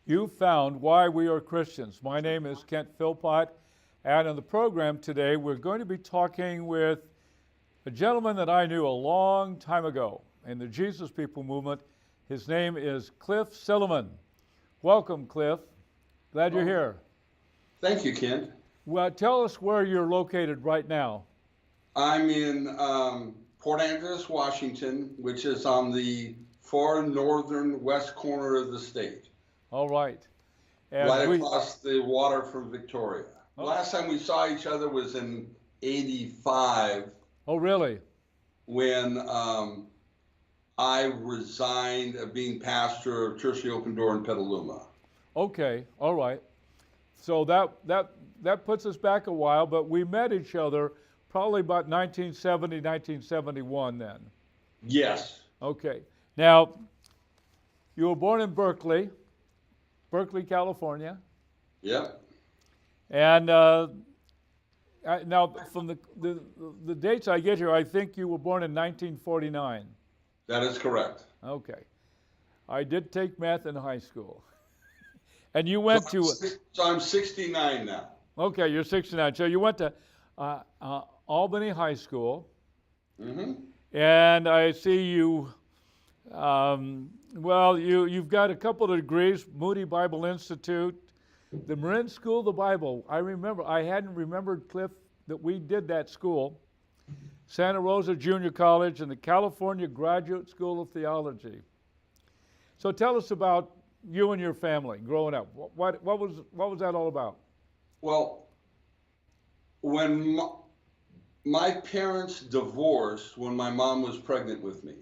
You found why we are Christians. My name is Kent Philpott, and on the program today, we're going to be talking with a gentleman that I knew a long time ago in the Jesus People movement. His name is Cliff Silliman. Welcome, Cliff. Glad you're here. Thank you, Kent. Well, tell us where you're located right now. I'm in Port Angeles, Washington, which is on the far northern west corner of the state. All right. And right across the water from Victoria. Oh. Last time we saw each other was in '85. Oh, really? When I resigned of being pastor of Church of the Open Door in Petaluma. Okay, all right. So that puts us back a while, but we met each other probably about 1970, 1971 then. Yes. Okay. Now, you were born in Berkeley, California. Yep. And now, from the dates I get here, I think you were born in 1949. That is correct. Okay. I did take math in high school. And you went So I'm 69 now. Okay, you're 69. So you went to Albany High School. Mm-hmm. And I see you, you've got a couple of degrees, Moody Bible Institute, the Marin School of the Bible. I hadn't remembered, Cliff, that we did that school. Santa Rosa Junior College and the California Graduate School of Theology. So tell us about you and your family growing up. What was that all about? Well, when my parents divorced when my mom was pregnant with me,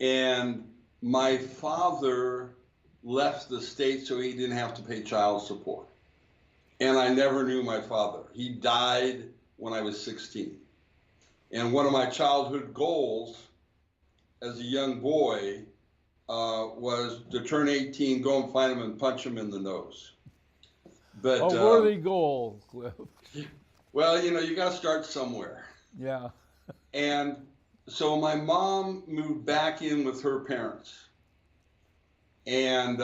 and my father left the state so he didn't have to pay child support. And I never knew my father. He died when I was 16. And one of my childhood goals as a young boy was to turn 18, go and find him and punch him in the nose. But, a worthy goal, Cliff. Well, you got to start somewhere. Yeah. And so my mom moved back in with her parents. And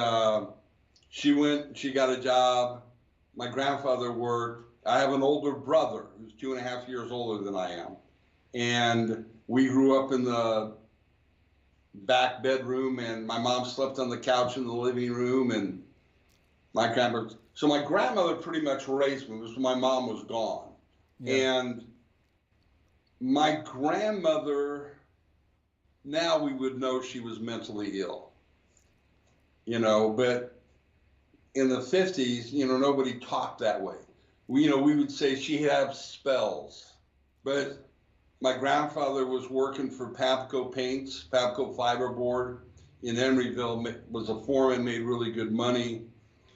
she got a job. My grandfather worked. I have an older brother who's 2.5 years older than I am. And we grew up in the back bedroom, and my mom slept on the couch in the living room, and my grandmother pretty much raised me because my mom was gone. Yeah. And my grandmother, now we would know she was mentally ill, but in the 50s, nobody talked that way. We would say she had spells, but my grandfather was working for Papco Paints, Papco Fiberboard in Emeryville, was a foreman, made really good money.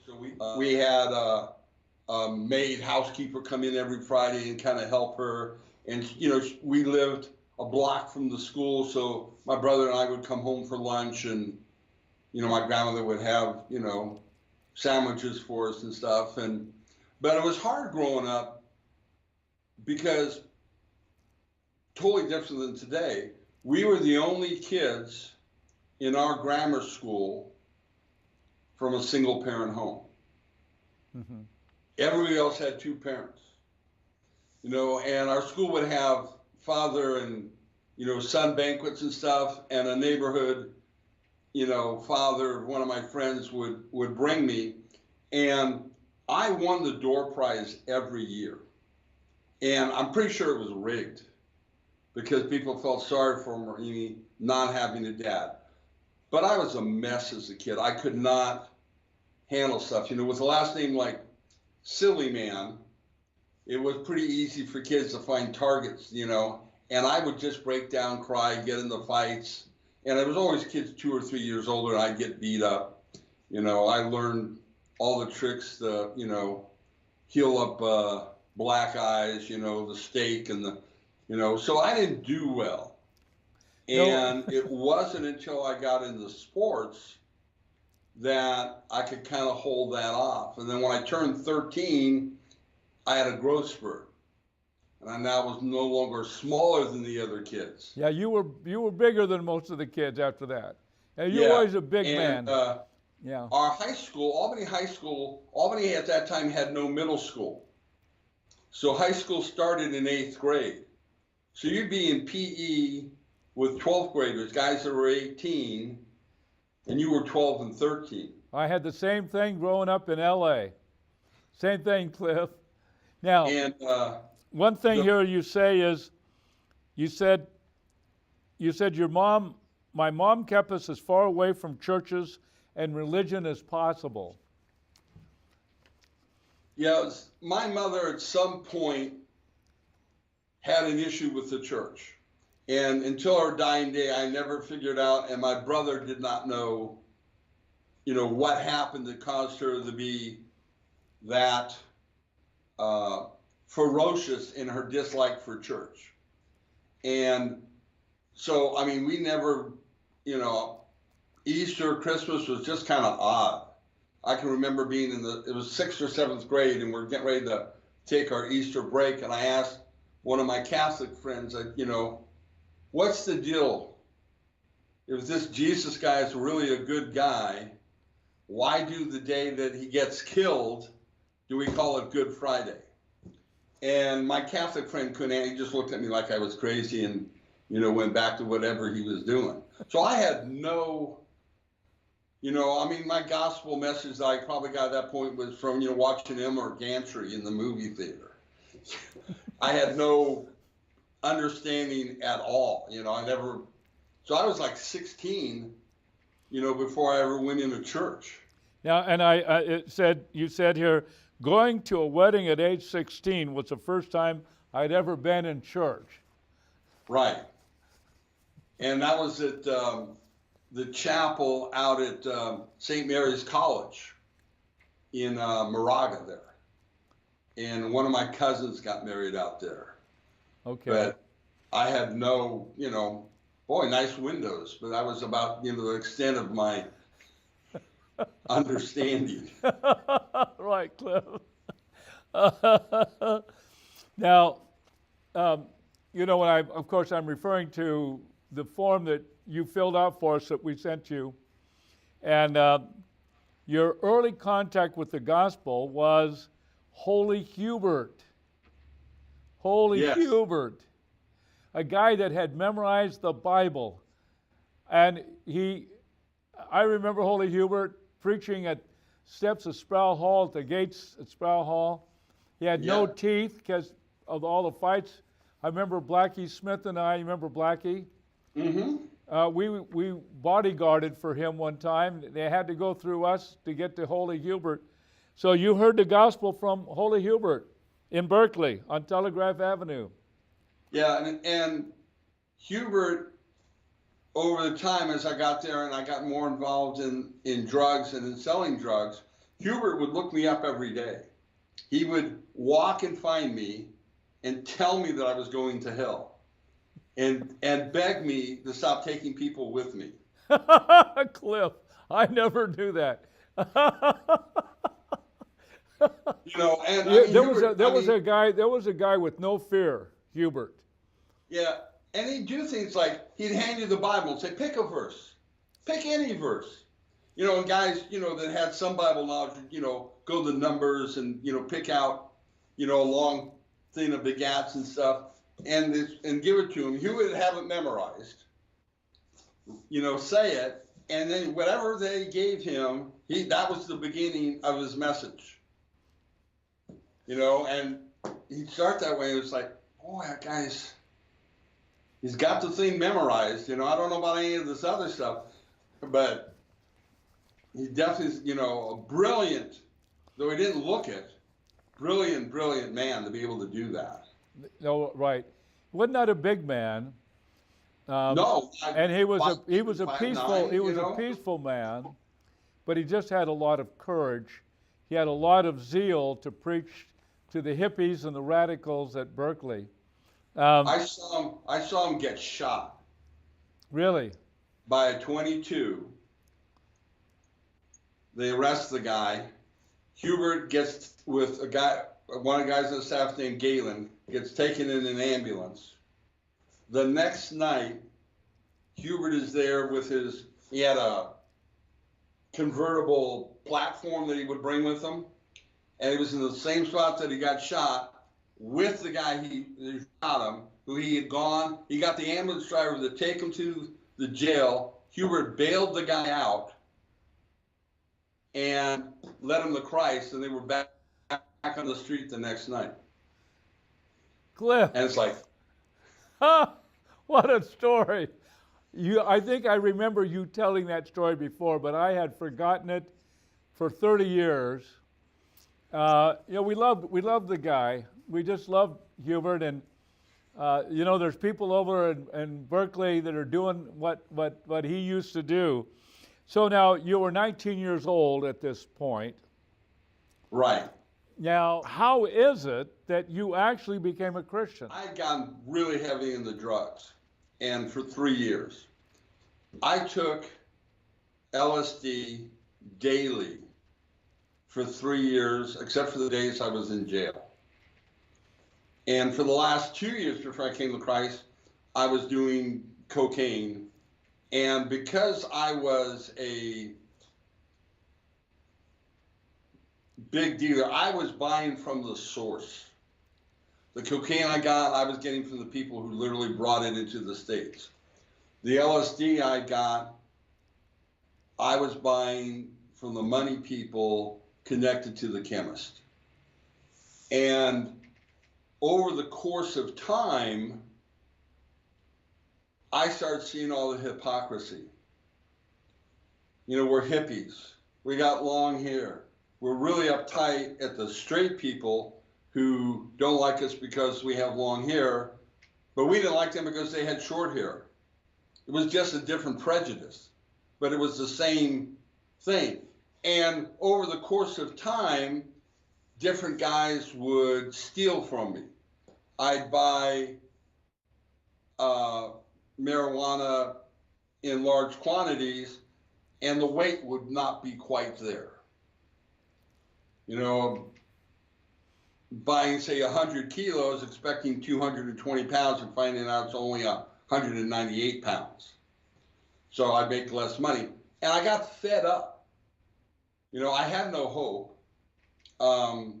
So we had a maid housekeeper come in every Friday and kind of help her. And, we lived a block from the school, so my brother and I would come home for lunch, and, my grandmother would have, sandwiches for us and stuff. But it was hard growing up because totally different than today. We were the only kids in our grammar school from a single parent home. Mm-hmm. Everybody else had two parents, and our school would have father and, son banquets and stuff, and a neighborhood, father, one of my friends would bring me, and I won the door prize every year. And I'm pretty sure it was rigged because people felt sorry for me not having a dad. But I was a mess as a kid. I could not handle stuff. With a last name like Silliman, it was pretty easy for kids to find targets, and I would just break down, cry, get into fights. And it was always kids 2 or 3 years older, and I'd get beat up. I learned all the tricks to, heal up black eyes, the steak and so I didn't do well. And it wasn't until I got into sports that I could kind of hold that off. And then when I turned 13, I had a growth spurt. And I now was no longer smaller than the other kids. Yeah, you were bigger than most of the kids after that. And you were always a big man. Yeah. Our high school, Albany High School, Albany at that time had no middle school. So high school started in 8th grade. So you'd be in PE with 12th graders, guys that were 18, and you were 12 and 13. I had the same thing growing up in LA. Same thing, Cliff. Now, And one thing the- here you say is, you said my mom kept us as far away from churches and religion as possible. yeah, my mother at some point had an issue with the church. And until her dying day, I never figured out, and my brother did not know, what happened that caused her to be that ferocious in her dislike for church. And so, I mean, we never, Easter, Christmas was just kind of odd. I can remember being it was 6th or 7th grade, and we're getting ready to take our Easter break, and I asked one of my Catholic friends, what's the deal? If this Jesus guy is really a good guy, why do the day that he gets killed, do we call it Good Friday? And my Catholic friend couldn't, he just looked at me like I was crazy and, went back to whatever he was doing. So I had no, my gospel message that I probably got at that point was from, watching him or Gantry in the movie theater. I had no understanding at all, so I was like 16, before I ever went into church. Now, and you said here, going to a wedding at age 16 was the first time I'd ever been in church. Right. And that was at the chapel out at St. Mary's College in Moraga there. And one of my cousins got married out there. Okay. But I had no, nice windows, but that was about, the extent of my understanding. Right, Cliff. Now, of course, I'm referring to the form that you filled out for us that we sent you. And your early contact with the gospel was Holy Hubert. Holy Yes. Hubert, a guy that had memorized the Bible. And I remember Holy Hubert preaching at steps of Sproul Hall, at the gates at Sproul Hall. He had no Yeah. teeth because of all the fights. I remember Blackie Smith and I, you remember Blackie? Mm-hmm. We bodyguarded for him one time. They had to go through us to get to Holy Hubert. So you heard the gospel from Holy Hubert in Berkeley on Telegraph Avenue. Yeah, and Hubert, over the time as I got there and I got more involved in drugs and in selling drugs, Hubert would look me up every day. He would walk and find me and tell me that I was going to hell and beg me to stop taking people with me. Cliff, I never knew that. And There was a guy with no fear, Hubert. Yeah, and he'd do things like he'd hand you the Bible and say, pick a verse, pick any verse. And guys, that had some Bible knowledge, go to Numbers and, pick out, a long thing of begats and stuff and give it to him. He would have it memorized, say it, and then whatever they gave him, that was the beginning of his message. And he'd start that way. It was like, boy, that guy's, he's got the thing memorized. I don't know about any of this other stuff, but he definitely, a brilliant, though he didn't look it, brilliant man to be able to do that. No, right. Wasn't that a big man? No. And he was a peaceful 5'9", a peaceful man, but he just had a lot of courage. He had a lot of zeal to preach to the hippies and the radicals at Berkeley. I saw him get shot. Really? By a .22. They arrest the guy. Hubert gets with one of the guys on the staff named Galen, gets taken in an ambulance. The next night, Hubert is there with he had a convertible platform that he would bring with him. And he was in the same spot that he got shot with the guy who shot him, who he had gone. He got the ambulance driver to take him to the jail. Hubert bailed the guy out and led him to Christ, and they were back on the street the next night. Cliff. And it's like, what a story. I think I remember you telling that story before, but I had forgotten it for 30 years. We loved the guy. We just loved Hubert, and there's people over in Berkeley that are doing what he used to do. So now you were 19 years old at this point. right. Now, how is it that you actually became a Christian? I had gotten really heavy into drugs, and for 3 years. I took LSD daily for 3 years, except for the days I was in jail. And for the last 2 years before I came to Christ, I was doing cocaine. And because I was a big dealer, I was buying from the source. The cocaine I got, I was getting from the people who literally brought it into the States. The LSD I got, I was buying from the money people connected to the chemist. And over the course of time, I started seeing all the hypocrisy. We're hippies. We got long hair. We're really uptight at the straight people who don't like us because we have long hair, but we didn't like them because they had short hair. It was just a different prejudice, but it was the same thing. And over the course of time, different guys would steal from me. I'd buy marijuana in large quantities, and the weight would not be quite there. Buying, say, 100 kilos, expecting 220 pounds, and finding out it's only 198 pounds. So I make less money. And I got fed up. I had no hope. The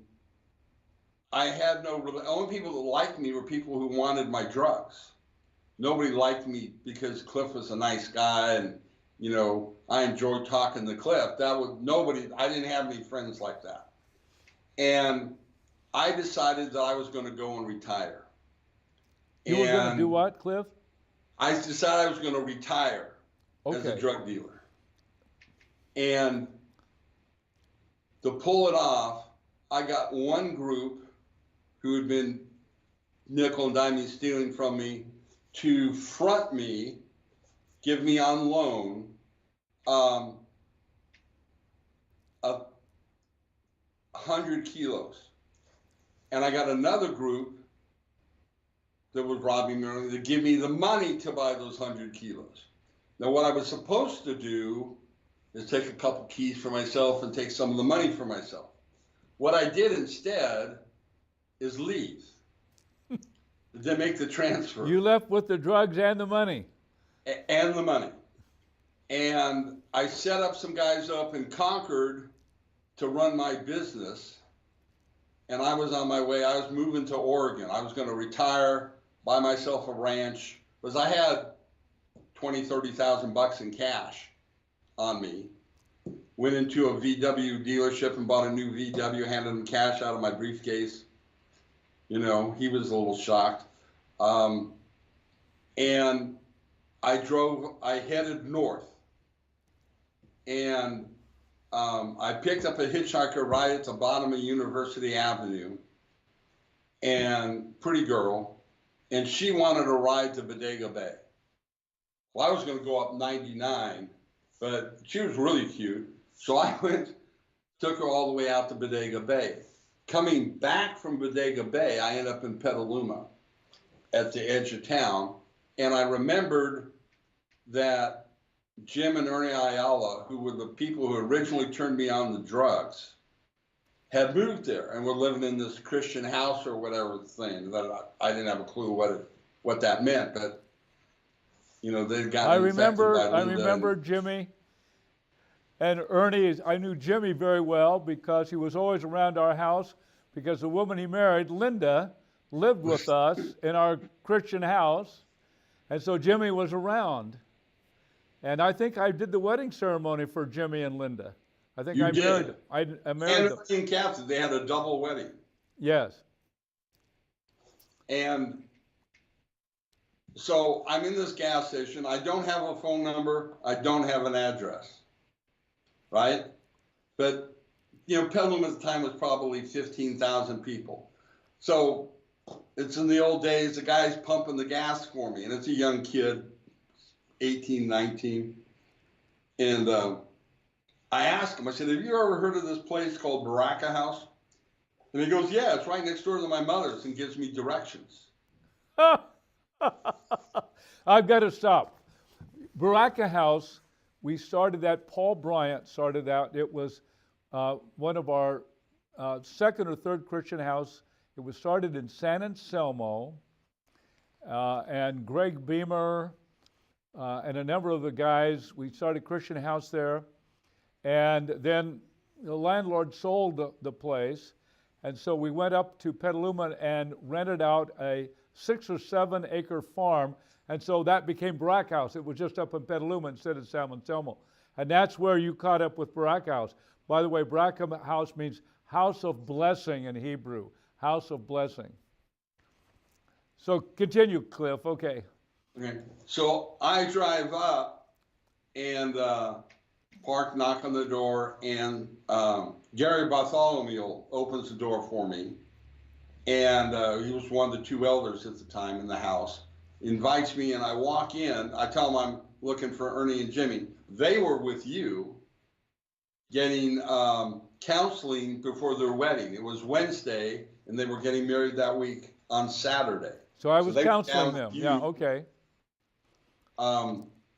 only people that liked me were people who wanted my drugs. Nobody liked me because Cliff was a nice guy, and, I enjoyed talking to Cliff. I didn't have any friends like that. And I decided that I was going to go and retire. You were going to do what, Cliff? I decided I was going to retire as a drug dealer. And to pull it off, I got one group who had been nickel and diming stealing from me to front me, give me on loan, 100 kilos. And I got another group that was robbing me to give me the money to buy those 100 kilos. Now, what I was supposed to do is take a couple keys for myself and take some of the money for myself. What I did instead is leave. To make the transfer. You left with the drugs and the money. And the money. And I set up some guys up in Concord to run my business. And I was on my way. I was moving to Oregon. I was going to retire, buy myself a ranch, because I had $20,000-$30,000 in cash on me. Went into a VW dealership and bought a new VW, handed him cash out of my briefcase. He was a little shocked. And I headed north. And I picked up a hitchhiker right at the bottom of University Avenue, and pretty girl, and she wanted to ride to Bodega Bay. Well, I was going to go up 99, but she was really cute. So I took her all the way out to Bodega Bay. Coming back from Bodega Bay, I ended up in Petaluma at the edge of town. And I remembered that Jim and Ernie Ayala, who were the people who originally turned me on the drugs, had moved there and were living in this Christian house or whatever thing. That I didn't have a clue what that meant, but they'd gotten infected by Linda. I remember Jimmy. And Ernie, I knew Jimmy very well because he was always around our house because the woman he married, Linda, lived with us in our Christian house. And so Jimmy was around. And I think I did the wedding ceremony for Jimmy and Linda. I think You I did. married, I married them. And Catherine, they had a double wedding. Yes. And so I'm in this gas station. I don't have a phone number. I don't have an address. Right? But, Petaluma at the time was probably 15,000 people. So it's in the old days, the guy's pumping the gas for me, and it's a young kid, 18, 19. And I asked him, I said, have you ever heard of this place called Baraka House? And he goes, yeah, it's right next door to my mother's, and gives me directions. I've got to stop. Baraka House, we started that, Paul Bryant started out. It was one of our second or third Christian house. It was started in San Anselmo, and Greg Beamer and a number of the guys, we started Christian house there. And then the landlord sold the place. And so we went up to Petaluma and rented out a 6 or 7 acre farm. And so that became Barak House. It was just up in Petaluma instead of San Anselmo. And that's where you caught up with Barak House. By the way, Barak House means house of blessing in Hebrew. House of blessing. So continue, Cliff. Okay. Okay. So I drive up and park, knock on the door, and Gary Bartholomew opens the door for me. And he was one of the 2 elders at the time in the house. Invites me, and I walk in. I tell him I'm looking for Ernie and Jimmy. They were with you getting counseling before their wedding. It was Wednesday, and they were getting married that week on Saturday. So I was counseling them. Yeah, okay.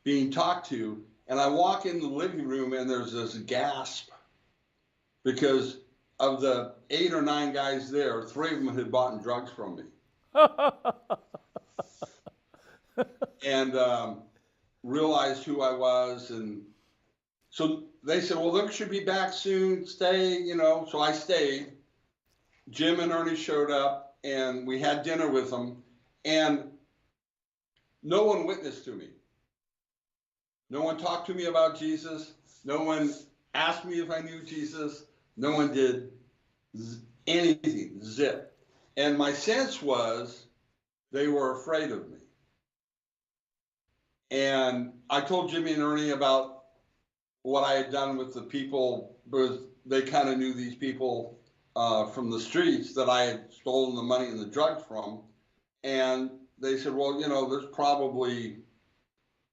Being talked to, and I walk in the living room, and there's this gasp because of the 8 or 9 guys there, 3 of them had bought drugs from me. And realized who I was, and so they said, well, Luke should be back soon, stay, so I stayed. Jim and Ernie showed up, and we had dinner with them, and no one witnessed to me. No one talked to me about Jesus. No one asked me if I knew Jesus. No one did anything, zip. And my sense was they were afraid of me. And I told Jimmy and Ernie about what I had done with the people, because they kind of knew these people from the streets that I had stolen the money and the drugs from. And they said, well, there's probably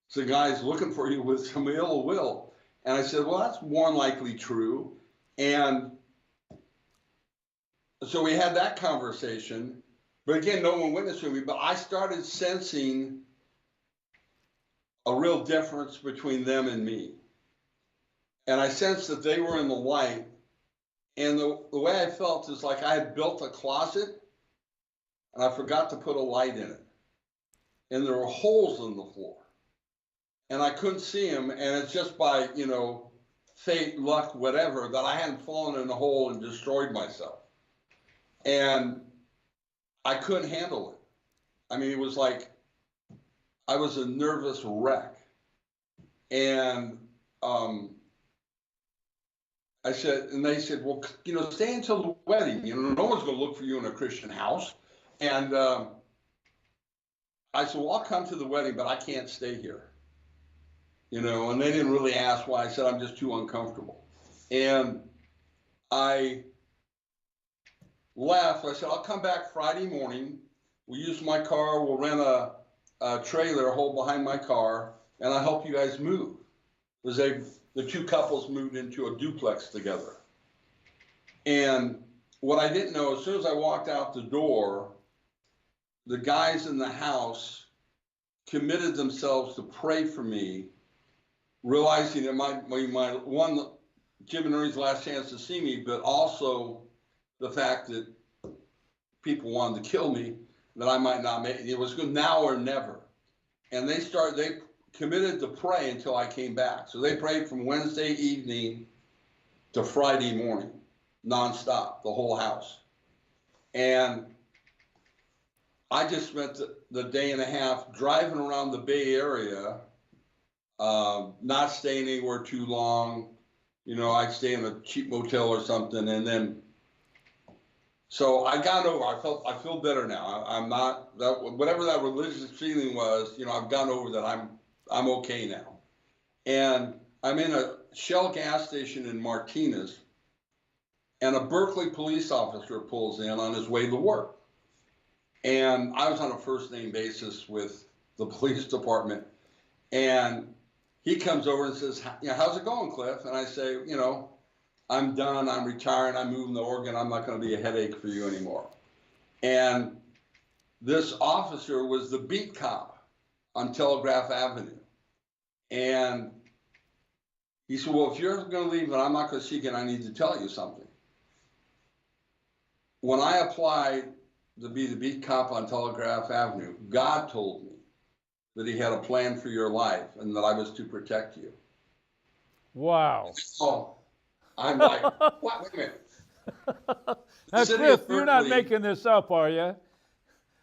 some guys looking for you with some ill will. And I said, well, that's more than likely true. And so we had that conversation. But again, no one witnessed to me. But I started sensing a real difference between them and me. And I sensed that they were in the light. And the way I felt is like I had built a closet and I forgot to put a light in it. And there were holes in the floor. And I couldn't see them. And it's just by, fate, luck, whatever, that I hadn't fallen in a hole and destroyed myself. And I couldn't handle it. I mean, it was like I was a nervous wreck. And I said, and they said, well, stay until the wedding. No one's going to look for you in a Christian house. And I said, well, I'll come to the wedding, but I can't stay here. And they didn't really ask why. I said, I'm just too uncomfortable. And I left. I said, I'll come back Friday morning. We'll use my car. We'll rent a trailer, hold behind my car, and I'll help you guys move. Because the 2 couples moved into a duplex together. And what I didn't know, as soon as I walked out the door, the guys in the house committed themselves to pray for me, realizing it might be one, Jim and Ernie's last chance to see me, but also the fact that people wanted to kill me, that I might not make it. It was good now or never. And they committed to pray until I came back. So they prayed from Wednesday evening to Friday morning, nonstop, the whole house. And I just spent the day and a half driving around the Bay Area, not staying anywhere too long. You know, I'd stay in a cheap motel or something, and then, so I got over. I feel better now. I'm not that, whatever that religious feeling was. You know, I've gotten over that. I'm okay now, and I'm in a Shell gas station in Martinez, and a Berkeley police officer pulls in on his way to work. And I was on a first name basis with the police department. And he comes over and says, "Yeah, how's it going, Cliff?" And I say, "You know, I'm done. I'm retiring. I'm moving to Oregon. I'm not going to be a headache for you anymore." And this officer was the beat cop on Telegraph Avenue. And he said, "Well, if you're going to leave and I'm not going to see you, I need to tell you something. When I applied to be the beat cop on Telegraph Avenue, God told me that he had a plan for your life and that I was to protect you." Wow. So I'm like, what? Wait a minute. Now, City Cliff, of you're not Berkeley- making this up, are you?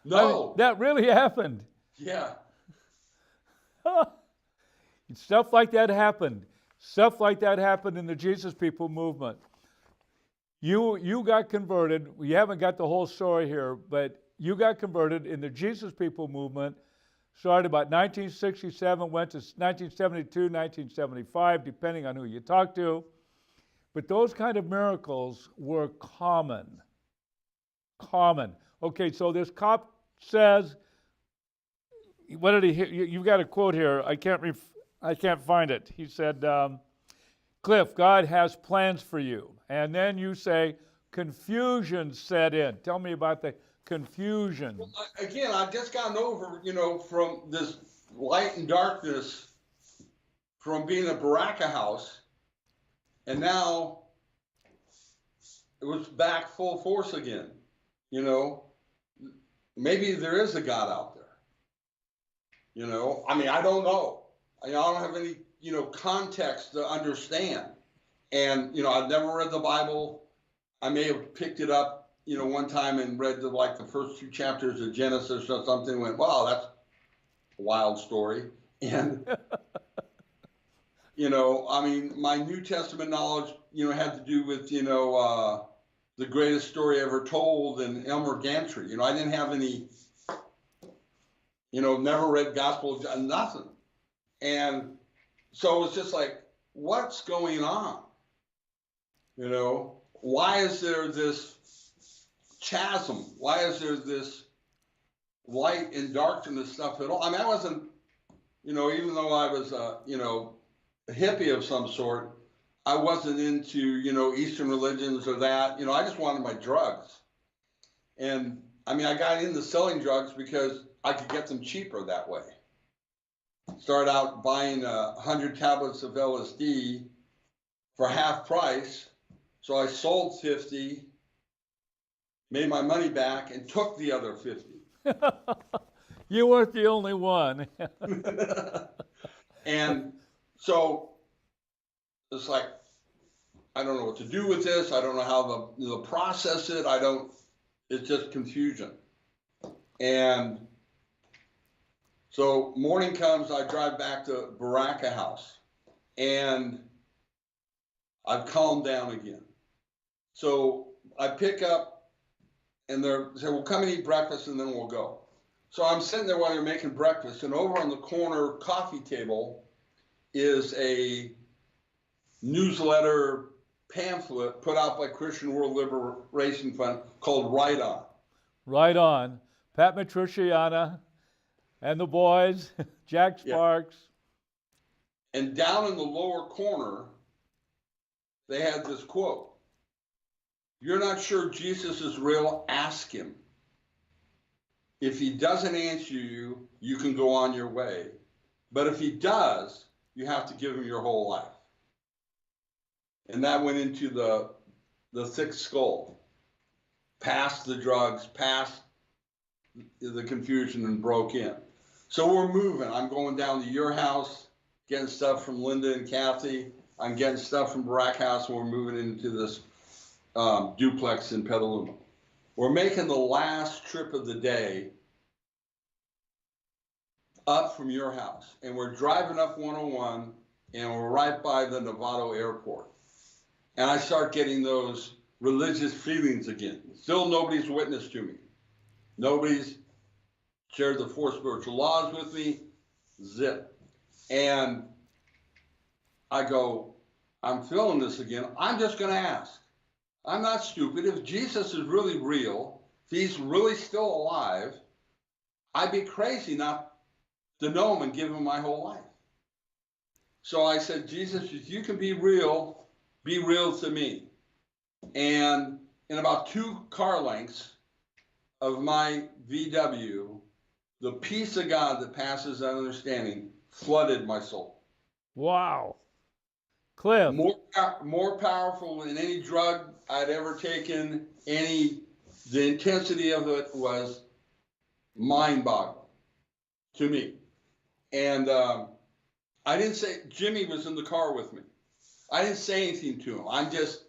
No. That really happened. Yeah. Stuff like that happened. Stuff like that happened in the Jesus People movement. You got converted. We haven't got the whole story here, but you got converted in the Jesus People movement. Started about 1967, went to 1972, 1975, depending on who you talk to. But those kind of miracles were common. Common. Okay, so this cop says, what did he? You've got a quote here. I can't find it. He said, "Cliff, God has plans for you." And then you say, confusion set in. Tell me about the confusion. Well, again, I've just gotten over, you know, from this light and darkness, from being a Baraka house, and now it was back full force again. You know, maybe there is a God out there. You know, I mean, I don't know. I don't have any, you know, context to understand. And, you know, I've never read the Bible. I may have picked it up, you know, one time and read the first 2 chapters of Genesis or something and went, wow, that's a wild story. And, you know, I mean, my New Testament knowledge, you know, had to do with, you know, the greatest story ever told and Elmer Gantry. You know, I didn't have any, you know, never read Gospel, nothing. And so it's just like, what's going on? You know, why is there this chasm? Why is there this light and darkness stuff at all? I mean, I wasn't, you know, even though I was, you know, a hippie of some sort, I wasn't into, you know, Eastern religions or that. You know, I just wanted my drugs. And I mean, I got into selling drugs because I could get them cheaper that way. Started out buying 100 tablets of LSD for half price. So I sold 50, made my money back, and took the other 50. You weren't the only one. And so it's like, I don't know what to do with this. I don't know how to process it. It's just confusion. And so morning comes, I drive back to Baraka House, and I've calmed down again. So I pick up, and they say, "Well, come and eat breakfast, and then we'll go." So I'm sitting there while they're making breakfast, and over on the corner coffee table is a newsletter pamphlet put out by Christian World Liberation Fund called Right On. Right on. Pat Matriciana and the boys, Jack Sparks. Yeah. And down in the lower corner, they had this quote: "You're not sure Jesus is real? Ask him. If he doesn't answer you, you can go on your way. But if he does, you have to give him your whole life." And that went into the thick skull, past the drugs, past the confusion, and broke in. So we're moving. I'm going down to your house, getting stuff from Linda and Kathy. I'm getting stuff from Barack House, and we're moving into this duplex in Petaluma. We're making the last trip of the day up from your house, and we're driving up 101, and we're right by the Novato airport. And I start getting those religious feelings again. Still nobody's witnessed to me. Nobody's shared the 4 spiritual laws with me. Zip. And I go, I'm feeling this again. I'm just going to ask. I'm not stupid. If Jesus is really real, if he's really still alive, I'd be crazy not to know him and give him my whole life. So I said, Jesus, if you can be real to me. And in about 2 car lengths of my VW, the peace of God that passes understanding flooded my soul. Wow. Cliff. More powerful than any drug I'd ever taken. The intensity of it was mind-boggling to me. And I didn't say, Jimmy was in the car with me. I didn't say anything to him. I'm just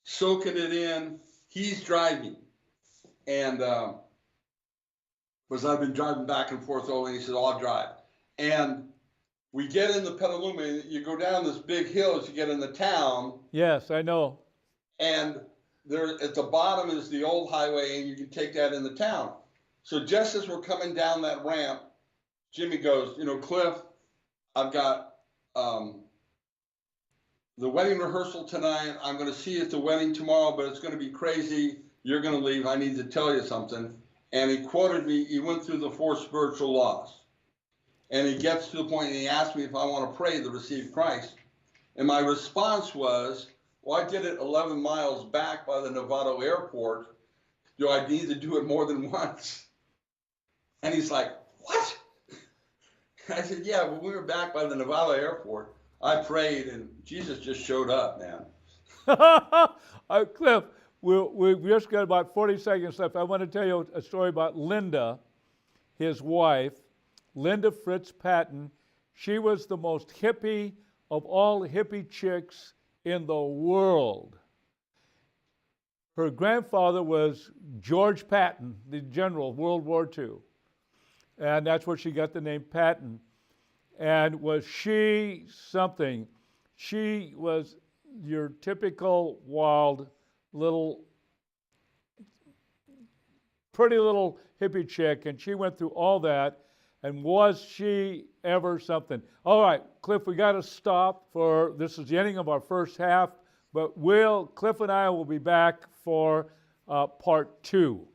soaking it in. He's driving. And because I've been driving back and forth all day, he said, I'll drive. And we get into Petaluma, and you go down this big hill as you get into town. Yes, I know. And there at the bottom is the old highway, and you can take that into town. So just as we're coming down that ramp, Jimmy goes, Cliff, I've got the wedding rehearsal tonight. I'm going to see you at the wedding tomorrow, but it's going to be crazy. You're going to leave. I need to tell you something. And he quoted me. He went through the 4 spiritual laws. And he gets to the point, and he asked me if I want to pray to receive Christ. And my response was, well, I did it 11 miles back by the Novato airport. Do I need to do it more than once? And he's like, what? I said, yeah, when we were back by the Novato airport, I prayed, and Jesus just showed up, man. Cliff, we've just got about 40 seconds left. I want to tell you a story about Linda, his wife, Linda Fritz Patton. She was the most hippie of all hippie chicks in the world. Her grandfather was George Patton, the general of World War II. And that's where she got the name Patton. And was she something? She was your typical wild pretty little hippie chick, and she went through all that. And was she ever something? All right, Cliff, we got to stop this is the ending of our first half, but Cliff and I will be back for part 2.